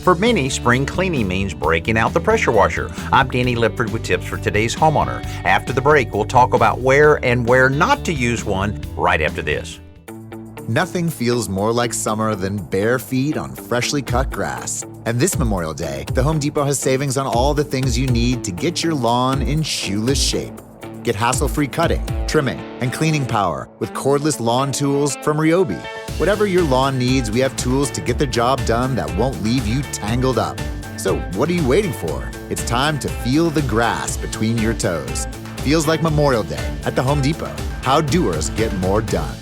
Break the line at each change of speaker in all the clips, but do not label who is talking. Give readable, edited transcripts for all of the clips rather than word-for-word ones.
For many, spring cleaning means breaking out the pressure washer. I'm Danny Lipford with tips for today's homeowner. After the break, we'll talk about where and where not to use one right after this.
Nothing feels more like summer than bare feet on freshly cut grass. And this Memorial Day, the Home Depot has savings on all the things you need to get your lawn in shoeless shape. Get hassle-free cutting, trimming, and cleaning power with cordless lawn tools from Ryobi. Whatever your lawn needs, we have tools to get the job done that won't leave you tangled up. So what are you waiting for? It's time to feel the grass between your toes. Feels like Memorial Day at the Home Depot. How doers get more done.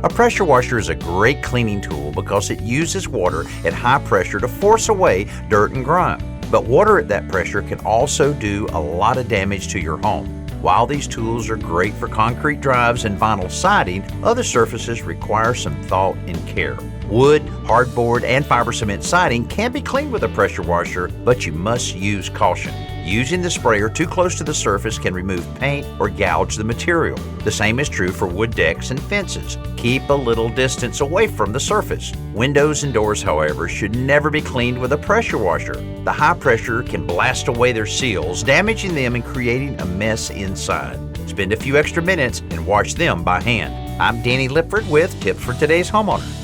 A pressure washer is a great cleaning tool because it uses water at high pressure to force away dirt and grime. But water at that pressure can also do a lot of damage to your home. While these tools are great for concrete drives and vinyl siding, other surfaces require some thought and care. Wood, hardboard, and fiber cement siding can be cleaned with a pressure washer, but you must use caution. Using the sprayer too close to the surface can remove paint or gouge the material. The same is true for wood decks and fences. Keep a little distance away from the surface. Windows and doors, however, should never be cleaned with a pressure washer. The high pressure can blast away their seals, damaging them and creating a mess inside. Spend a few extra minutes and wash them by hand. I'm Danny Lipford with tips for today's homeowner.